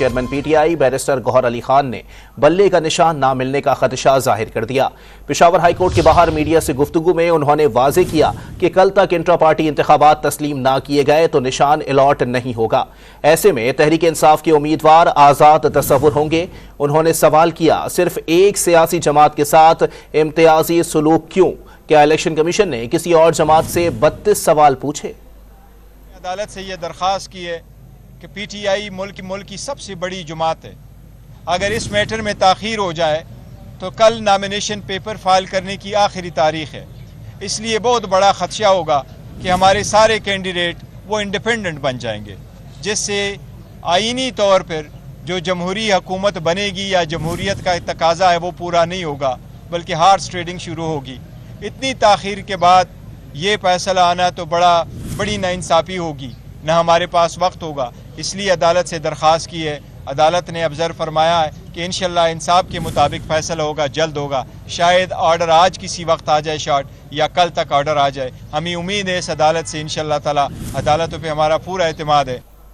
Chairman P T I barrister Gohar Ali Khan نے بلے کا نشان نہ ملنے کا خدشہ ظاہر کر دیا۔ پشاور ہائی کورٹ کے باہر میڈیا سے گفتگو میں انہوں نے واضح کیا کہ کل تک انٹرا پارٹی انتخابات تسلیم نہ کیے گئے تو نشان الاٹ نہیں ہوگا۔ ایسے میں تحریک انصاف کے امیدوار آزاد تصور ہوں گے۔ انہوں نے سوال کیا، صرف ایک سیاسی جماعت کے ساتھ امتیازی سلوک کیوں؟ کیا الیکشن کمیشن نے کسی اور جماعت سے 32 سوال پوچھے؟ عدالت سے یہ درخواست کی ہے کہ پی ٹی آئی ملک کی سب سے بڑی جماعت ہے، اگر اس میٹر میں تاخیر ہو جائے تو کل نامینیشن پیپر فائل کرنے کی آخری تاریخ ہے۔ اس لیے بہت بڑا خدشہ ہوگا کہ ہمارے سارے کینڈیڈیٹ وہ انڈیپینڈنٹ بن جائیں گے، جس سے آئینی طور پر جو جمہوری حکومت بنے گی یا جمہوریت کا تقاضا ہے وہ پورا نہیں ہوگا، بلکہ ہارس ٹریڈنگ شروع ہوگی۔ اتنی تاخیر کے بعد یہ فیصلہ آنا تو بڑی ناانصافی ہوگی، نہ ہمارے پاس وقت ہوگا۔ اس لیے عدالت سے درخواست کی ہے، عدالت نے آبزرو فرمایا ہے کہ انشاءاللہ انصاف کے مطابق فیصلہ ہوگا، جلد ہوگا۔ شاید آرڈر آج کسی وقت آ جائے شارٹ، یا کل تک آرڈر آ جائے۔ ہمیں امید ہے اس عدالت سے انشاءاللہ تعالی، عدالتوں پہ ہمارا پورا اعتماد ہے۔